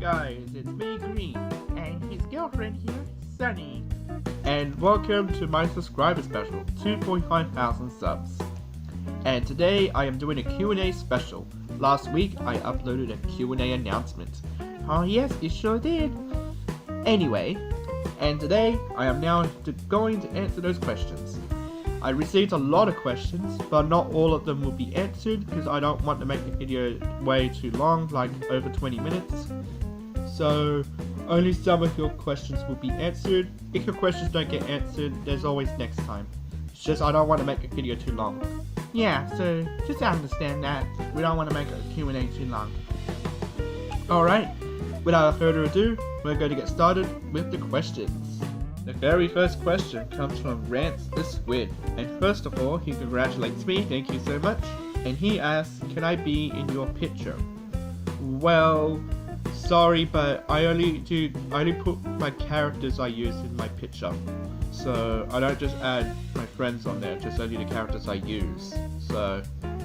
guys, it's me, Green, and his girlfriend here, Sunny. And welcome to my subscriber special, 2,500 subs. And today I am doing a Q&A special. Last week I uploaded a Q&A announcement. Oh yes, you sure did. Anyway, and today I am now going to answer those questions. I received a lot of questions, but not all of them will be answered because I don't want to make the video way too long, like over 20 minutes. So only some of your questions will be answered. If your questions don't get answered, there's always next time. It's just I don't want to make the video too long. Yeah, so just understand that we don't want to make a Q&A too long. Alright, without further ado, we're going to get started with the questions. The very first question comes from Rance the Squid, and first of all, he congratulates me, thank you so much, and he asks, can I be in your picture? Well, sorry, but I only put my characters I use in my picture, so I don't just add my friends on there, just only the characters I use, so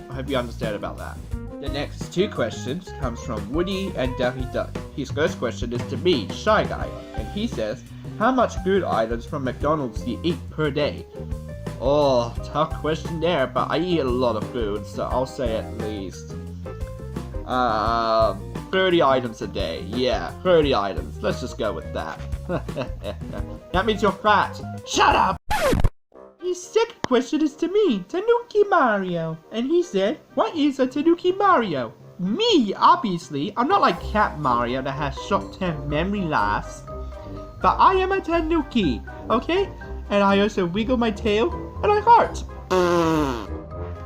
I hope you understand about that. The next two questions comes from Woody and Daffy Duck. His first question is to me, Shy Guy, and he says, how much food items from McDonald's do you eat per day? Oh, tough question there, but I eat a lot of food, so I'll say at least 30 items a day. Yeah, 30 items. Let's just go with that. That means you're fat. Shut up! His second question is to me, Tanuki Mario, and he said, what is a Tanuki Mario? Me, obviously. I'm not like Cat Mario that has short-term memory loss. But I am a Tanuki, okay? And I also wiggle my tail, and I fart.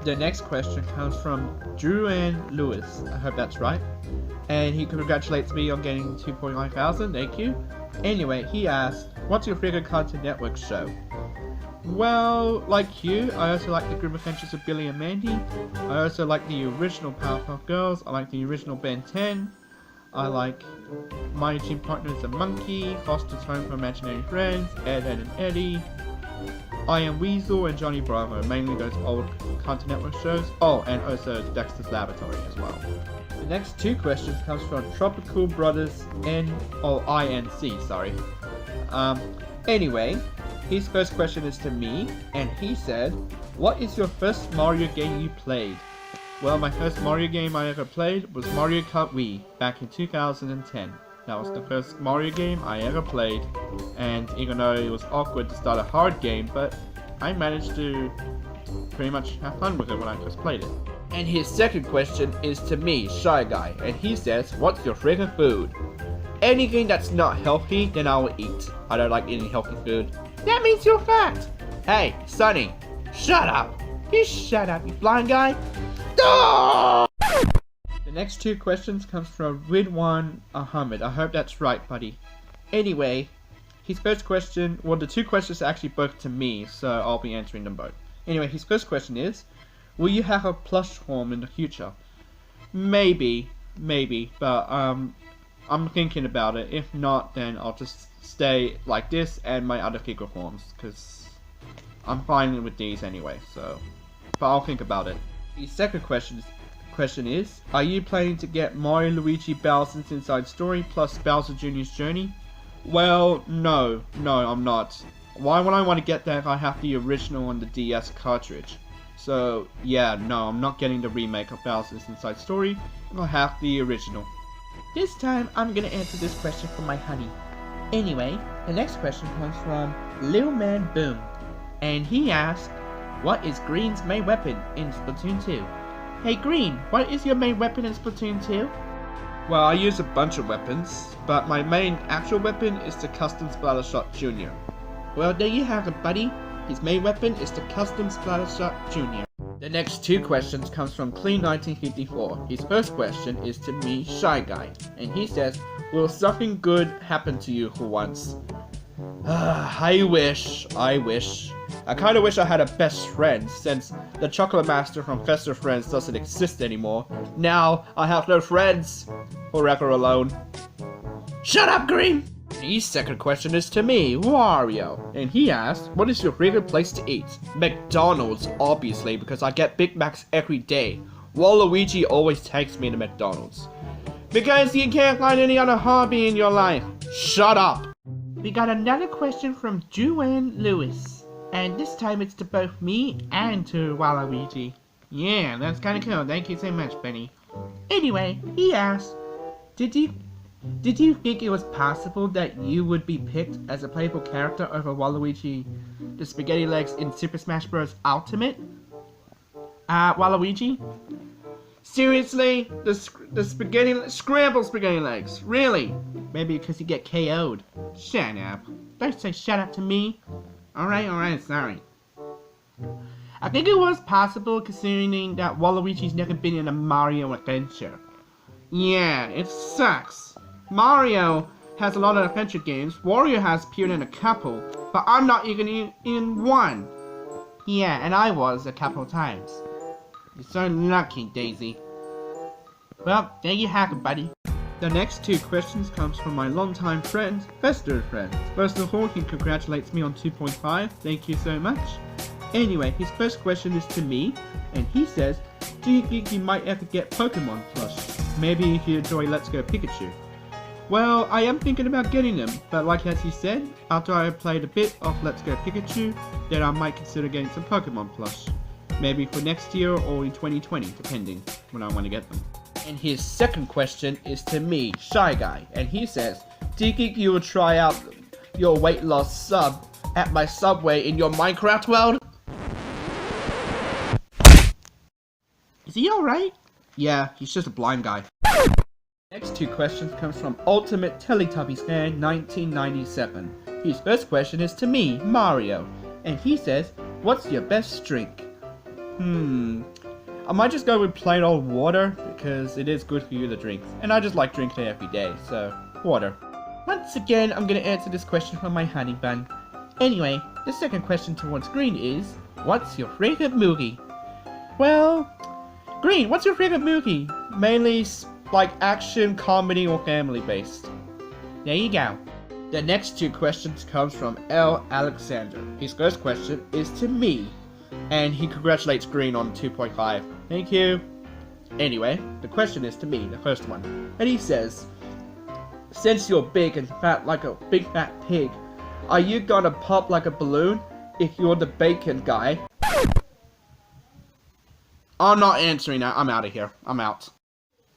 The next question comes from Drew and Lewis. I hope that's right. And he congratulates me on getting 2,500, thank you. Anyway, he asked, what's your favorite Cartoon Network show? Well, like you, I also like the Group Adventures of Billy and Mandy. I also like the original Powerpuff Girls. I like the original Ben 10. I like My Team Partner is a Monkey, Foster's Home for Imaginary Friends, Ed, Edd and Eddy, I Am Weasel, and Johnny Bravo, mainly those old Cartoon Network shows. Oh, and also Dexter's Laboratory as well. The next two questions comes from Tropical Brothers INC, sorry. Anyway, his first question is to me, and he said, what is your first Mario game you played? Well, my first Mario game I ever played was Mario Kart Wii back in 2010. That was the first Mario game I ever played, and even though it was awkward to start a hard game, but I managed to pretty much have fun with it when I first played it. And his second question is to me, Shy Guy, and he says, what's your favorite food? Anything that's not healthy, then I will eat. I don't like eating healthy food. That means you're fat! Hey, Sonny, shut up! You shut up, you blind guy! The next two questions comes from Ridwan Ahmed. I hope that's right, buddy. Anyway, his first question, well, the two questions are actually both to me, so I'll be answering them both. Anyway, his first question is, will you have a plush form in the future? Maybe, but I'm thinking about it. If not, then I'll just stay like this and my other figure forms, because I'm fine with these anyway, so, but I'll think about it. The second question is, are you planning to get Mario Luigi Bowser's Inside Story plus Bowser Jr.'s Journey? Well, no, I'm not. Why would I want to get that if I have the original on the DS cartridge? So, yeah, no, I'm not getting the remake of Bowser's Inside Story. I have the original. This time, I'm gonna answer this question for my honey. Anyway, the next question comes from Lil Man Boom, and he asked, what is Green's main weapon in Splatoon 2? Hey Green, what is your main weapon in Splatoon 2? Well, I use a bunch of weapons, but my main actual weapon is the Custom Splattershot Jr. Well, there you have it, buddy. His main weapon is the Custom Splattershot Jr. The next two questions comes from Clean1954. His first question is to me, Shy Guy, and he says, will something good happen to you for once? I wish. I kinda wish I had a best friend, since the Chocolate Master from Fester Friends doesn't exist anymore. Now, I have no friends. Forever alone. Shut up, Green! His second question is to me, Wario, and he asks, what is your favorite place to eat? McDonald's, obviously, because I get Big Macs every day. Waluigi always takes me to McDonald's. Because you can't find any other hobby in your life. Shut up. We got another question from Joanne Lewis. And this time it's to both me and to Waluigi. Yeah, that's kinda cool. Thank you so much, Benny. Anyway, he asked, Did you think it was possible that you would be picked as a playable character over Waluigi the Spaghetti Legs in Super Smash Bros. Ultimate? Waluigi? Seriously? The scrambled spaghetti legs? Really? Maybe because you get KO'd. Shut up. Don't say shut up to me. Alright, sorry. I think it was possible considering that Waluigi's never been in a Mario adventure. Yeah, it sucks. Mario has a lot of adventure games, Wario has appeared in a couple, but I'm not even in one. Yeah, and I was a couple times. You're so lucky, Daisy. Well, there you have it, buddy. The next two questions comes from my longtime friend, Fester Friends. First of all, he congratulates me on 2.5, thank you so much. Anyway, his first question is to me, and he says, do you think you might ever get Pokemon plush? Maybe if you enjoy Let's Go Pikachu. Well, I am thinking about getting them, but like as he said, after I have played a bit of Let's Go Pikachu, then I might consider getting some Pokemon plush. Maybe for next year or in 2020, depending when I want to get them. And his second question is to me, Shy Guy, and he says, do you think you will try out your weight loss sub at my Subway in your Minecraft world? Is he alright? Yeah, he's just a blind guy. Next two questions comes from Ultimate Teletubbies Fan 1997. His first question is to me, Mario, and he says, what's your best drink? I might just go with plain old water, because it is good for you to drink, and I just like drinking it every day, so water. Once again, I'm gonna answer this question from my honey bun. Anyway, the second question towards Green is, what's your favorite movie? Well, Green, what's your favorite movie? Mainly like action, comedy, or family based. There you go. The next two questions comes from L. Alexander. His first question is to me, and he congratulates Green on 2.5. Thank you. Anyway, the question is to me, the first one. And he says, since you're big and fat like a big fat pig, are you gonna pop like a balloon if you're the bacon guy? I'm not answering that. I'm out of here. I'm out.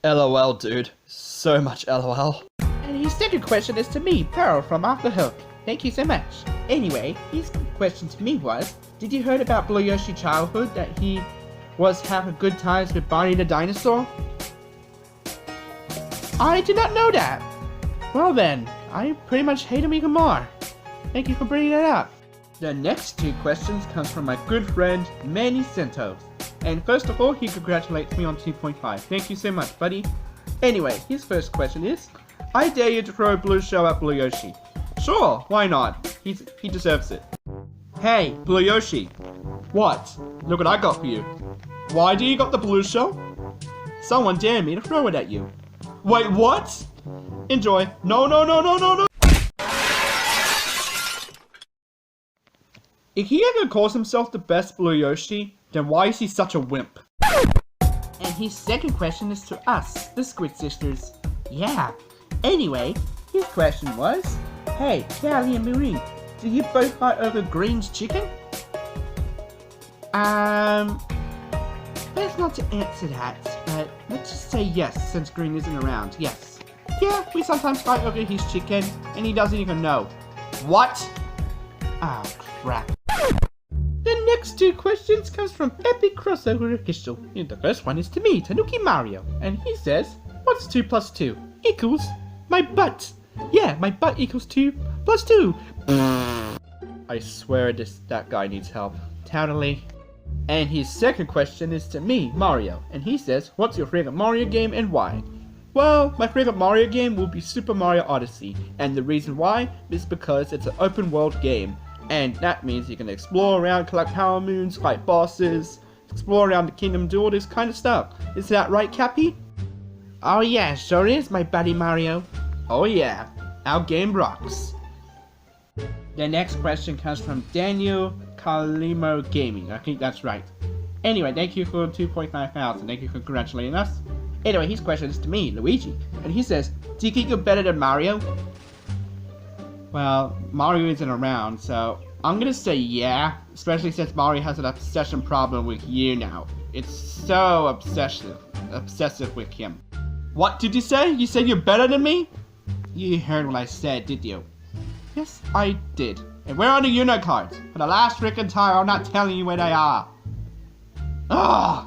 LOL, dude. So much LOL. And his second question is to me, Pearl from Off the Hook. Thank you so much. Anyway, his question to me was, did you heard about Blue Yoshi's childhood, that he was having good times with Barney the dinosaur? I did not know that. Well then, I pretty much hate him even more. Thank you for bringing that up. The next two questions comes from my good friend, Manny Santos. And first of all, he congratulates me on 2.5. Thank you so much, buddy. Anyway, his first question is, I dare you to throw a blue shell at Blue Yoshi. Sure, why not? He deserves it. Hey, Blue Yoshi. What? Look what I got for you. Why do you got the blue shell? Someone dare me to throw it at you. Wait, what? Enjoy. No. If he ever calls himself the best Blue Yoshi, then why is he such a wimp? And his second question is to us, the Squid Sisters. Yeah. Anyway, his question was, hey, Callie and Marie, do you both fight over Green's chicken? Best not to answer that, but let's just say yes, since Green isn't around, yes. Yeah, we sometimes fight over his chicken, and he doesn't even know. What? Ah, crap. The next two questions comes from Epic Crossover Official. And the first one is to me, Tanuki Mario, and he says, what's 2 plus 2? Equals my butt. Yeah, my butt equals 2 plus 2. I swear that guy needs help. Totally. And his second question is to me, Mario, and he says, what's your favorite Mario game and why? Well, my favorite Mario game will be Super Mario Odyssey, and the reason why is because it's an open world game, and that means you can explore around, collect power moons, fight bosses, explore around the kingdom, do all this kind of stuff. Is that right, Cappy? Oh yeah, sure is, my buddy Mario. Oh yeah, our game rocks. The next question comes from Daniel Kalimo Gaming. I think that's right. Anyway, thank you for 2.5 thousand. Thank you for congratulating us. Anyway, his question is to me, Luigi, and he says, do you think you're better than Mario? Well, Mario isn't around, so I'm gonna say yeah, especially since Mario has an obsession problem with you now. It's so obsessive with him. What did you say? You said you're better than me? You heard what I said, did you? Yes, I did. And where are the Uno cards? For the last frickin' time, I'm not telling you where they are. Ugh!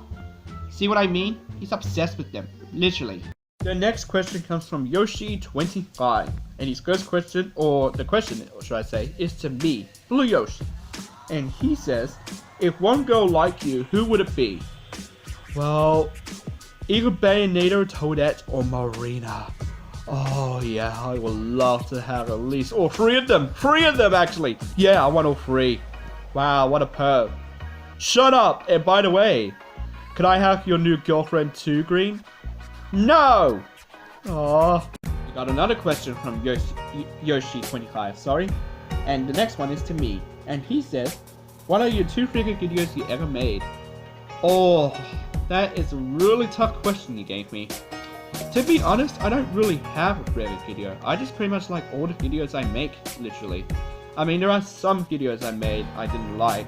See what I mean? He's obsessed with them. Literally. The next question comes from Yoshi25. And his first question, or the question, should I say, is to me, Blue Yoshi. And he says, if one girl liked you, who would it be? Well, either Bayonetta, Toadette, or Marina. Oh yeah, I would love to have at least all three of them. 3 of them actually. Yeah, I want all 3. Wow, what a perv. Shut up! And by the way, could I have your new girlfriend too, Green? No! Aww. We got another question from Yoshi25, sorry. And the next one is to me. And he says, what are your 2 favorite videos you ever made? Oh, that is a really tough question you gave me. To be honest, I don't really have a favorite video. I just pretty much like all the videos I make, literally. I mean, there are some videos I made I didn't like,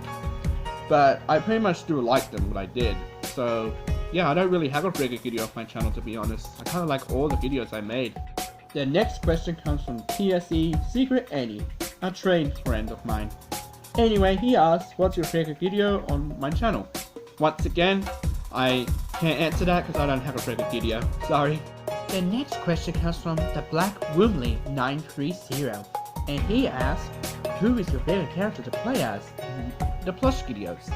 but I pretty much do like them, what I did. So, yeah, I don't really have a favorite video of my channel, to be honest. I kind of like all the videos I made. The next question comes from TSE Secret Annie, a trained friend of mine. Anyway, he asks, what's your favorite video on my channel? Once again, I can't answer that because I don't have a favorite video. Sorry. The next question comes from the Black Woomley 930, and he asks, who is your favorite character to play as in the plush videos?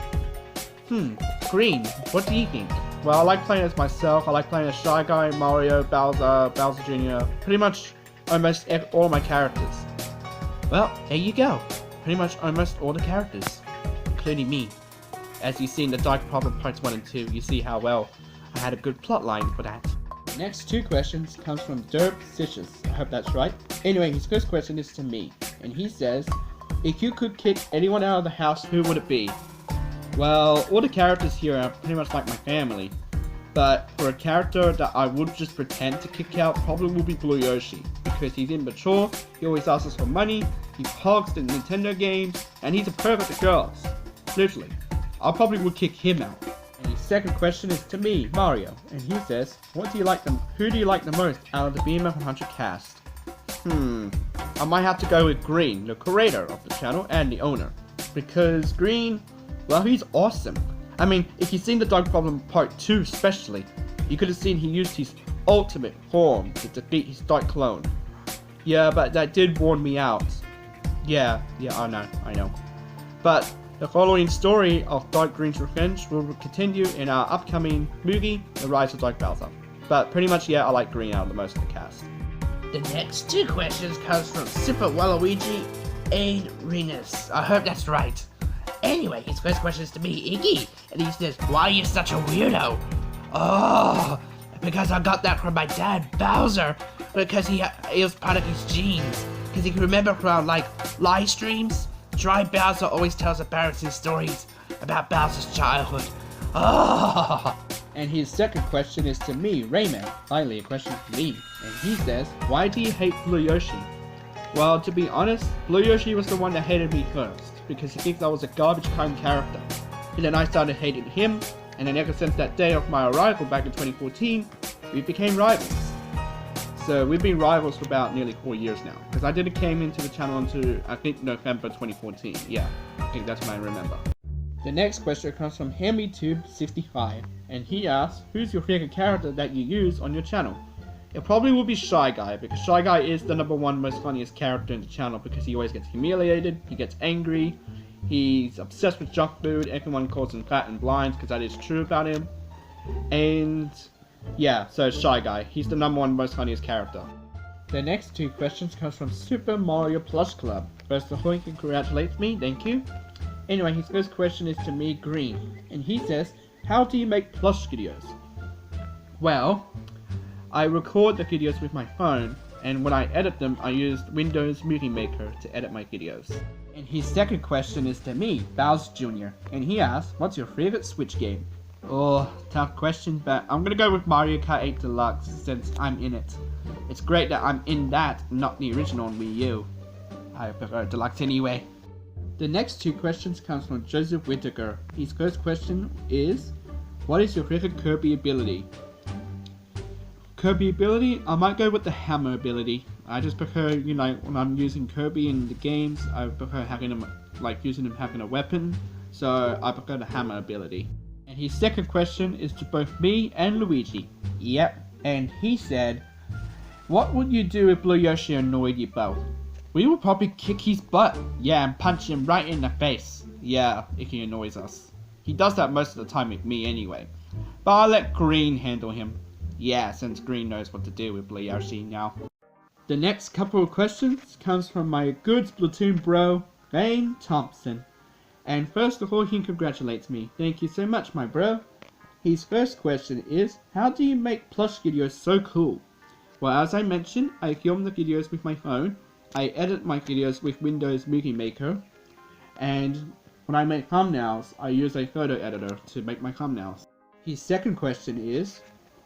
Green, what do you think? Well, I like playing as myself. I like playing as Shy Guy, Mario, Bowser Jr. Pretty much almost all my characters. Well, there you go. Pretty much almost all the characters, including me. As you see in the Dark Problem Parts 1 and 2, you see how well I had a good plot line for that. The next 2 questions comes from Derp Sitches. I hope that's right. Anyway, his first question is to me, and he says, if you could kick anyone out of the house, who would it be? Well, all the characters here are pretty much like my family, but for a character that I would just pretend to kick out probably would be Blue Yoshi, because he's immature, he always asks us for money, he hogs the Nintendo games, and he's a pervert to girls. Literally. I probably would kick him out. And his second question is to me, Mario, and he says, who do you like the most out of the BigMarioFan100 cast? I might have to go with Green, the creator of the channel and the owner. Because Green, well, he's awesome. I mean, if you've seen the Dark Problem Part 2 especially, you could have seen he used his ultimate form to defeat his Dark Clone. Yeah, but that did warn me out. Yeah, I know. But the following story of Dark Green's revenge will continue in our upcoming movie, The Rise of Dark Bowser. But pretty much, yeah, I like Green out of the most of the cast. The next 2 questions comes from Super Waluigi and Renus. I hope that's right. Anyway, his first question is to me, Iggy, and he says, why are you such a weirdo? Oh, because I got that from my dad, Bowser, because it was part of his genes. Because he can remember from, like, live streams, Dry Bowser always tells embarrassing stories about Bowser's childhood. Oh. And his second question is to me, Raymond. Finally, a question to me. And he says, why do you hate Blue Yoshi? Well, to be honest, Blue Yoshi was the one that hated me first, because he thinks I was a garbage kind character. And then I started hating him, and then ever since that day of my arrival back in 2014, we became rivals. So we've been rivals for about nearly 4 years now, because I didn't came into the channel until, I think, November 2014. Yeah, I think that's when I remember. The next question comes from HamiTube65, and he asks, who's your favorite character that you use on your channel? It probably will be Shy Guy, because Shy Guy is the #1 most funniest character in the channel, because he always gets humiliated, he gets angry, he's obsessed with junk food, everyone calls him fat and blind, because that is true about him. And yeah, so Shy Guy, he's the #1 most funniest character. The next 2 questions comes from Super Mario Plush Club. First of all, he congratulates me, thank you. Anyway, his first question is to me, Green, and he says, how do you make plush videos? Well, I record the videos with my phone, and when I edit them, I use Windows Movie Maker to edit my videos. And his second question is to me, Bowser Jr., and he asks, what's your favorite Switch game? Oh, tough question, but I'm gonna go with Mario Kart 8 Deluxe since I'm in it. It's great that I'm in that, not the original on Wii U. I prefer Deluxe anyway. The next two questions comes from Joseph Whittaker. His first question is, what is your favorite Kirby ability? Kirby ability? I might go with the hammer ability. I just prefer, you know, when I'm using Kirby in the games, I prefer having him, like using him having a weapon. So I prefer the hammer ability. And his second question is to both me and Luigi. Yep, and he said, what would you do if Blue Yoshi annoyed you both? We would probably kick his butt. Yeah, and punch him right in the face. Yeah, if he annoys us. He does that most of the time with me anyway. But I'll let Green handle him. Yeah, since Green knows what to do with Blue Yoshi now. The next couple of questions comes from my good Splatoon bro, Wayne Thompson. And first of all, he congratulates me. Thank you so much, my bro. His first question is, how do you make plush videos so cool? Well, as I mentioned, I film the videos with my phone. I edit my videos with Windows Movie Maker. And when I make thumbnails, I use a photo editor to make my thumbnails. His second question is,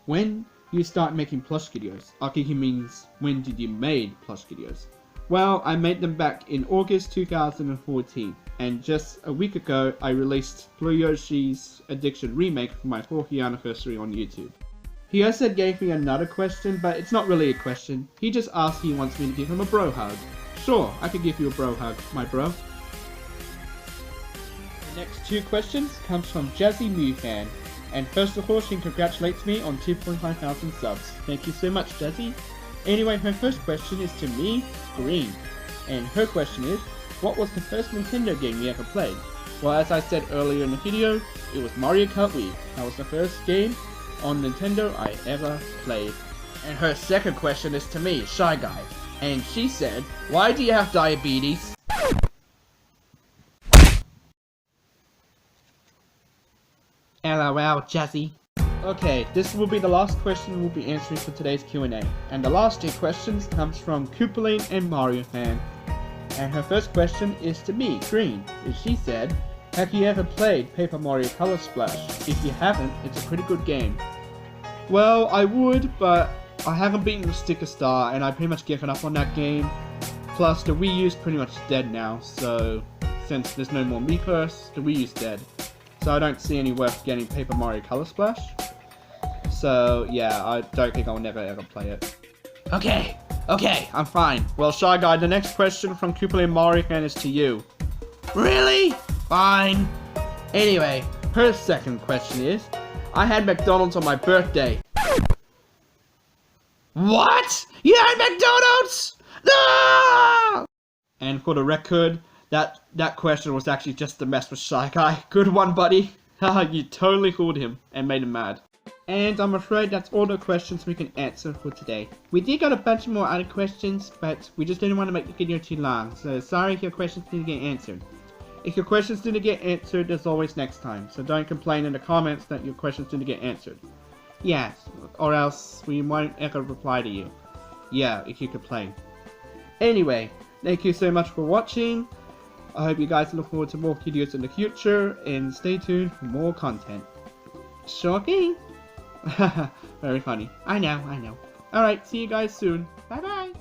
when you start making plush videos? Okay, he means, when did you make plush videos? Well, I made them back in August 2014, and just a week ago I released Blue Yoshi's Addiction remake for my 4th year anniversary on YouTube. He also gave me another question, but it's not really a question. He just asked if he wants me to give him a bro hug. Sure, I could give you a bro hug, my bro. The next two questions comes from Jazzy Mewfan. And first of all, she congratulates me on 2,500 subs. Thank you so much, Jazzy. Anyway, her first question is to me, Green. And her question is, what was the first Nintendo game you ever played? Well, as I said earlier in the video, it was Mario Kart Wii. That was the first game on Nintendo I ever played. And her second question is to me, Shy Guy. And she said, why do you have diabetes? LOL, Jazzy. Okay, this will be the last question we'll be answering for today's Q&A. And the last two questions comes from Koopaline and Mario Fan. And her first question is to me, Green. And she said, have you ever played Paper Mario Color Splash? If you haven't, it's a pretty good game. Well, I would, but I haven't beaten the Sticker Star and I pretty much given up on that game. Plus, the Wii U's pretty much dead now, so since there's no more Miiverse, the Wii U's dead. So I don't see any worth getting Paper Mario Color Splash. So yeah, I don't think I'll never ever play it. Okay, I'm fine. Well, Shy Guy, the next question from Koopaline Mario Fan is to you. Really? Fine. Anyway, her second question is, I had McDonald's on my birthday. What? You had McDonald's? No! And for the record, that question was actually just to mess with Shy Guy. Good one, buddy. Haha, you totally fooled him and made him mad. And I'm afraid that's all the questions we can answer for today. We did got a bunch more other questions, but we just didn't want to make the video too long, so sorry if your questions didn't get answered. If your questions didn't get answered, there's always next time, so don't complain in the comments that your questions didn't get answered. Yes, or else we won't ever reply to you. Yeah, if you complain. Anyway, thank you so much for watching. I hope you guys look forward to more videos in the future, and stay tuned for more content. Sure thing! Very funny. I know. Alright, see you guys soon. Bye bye!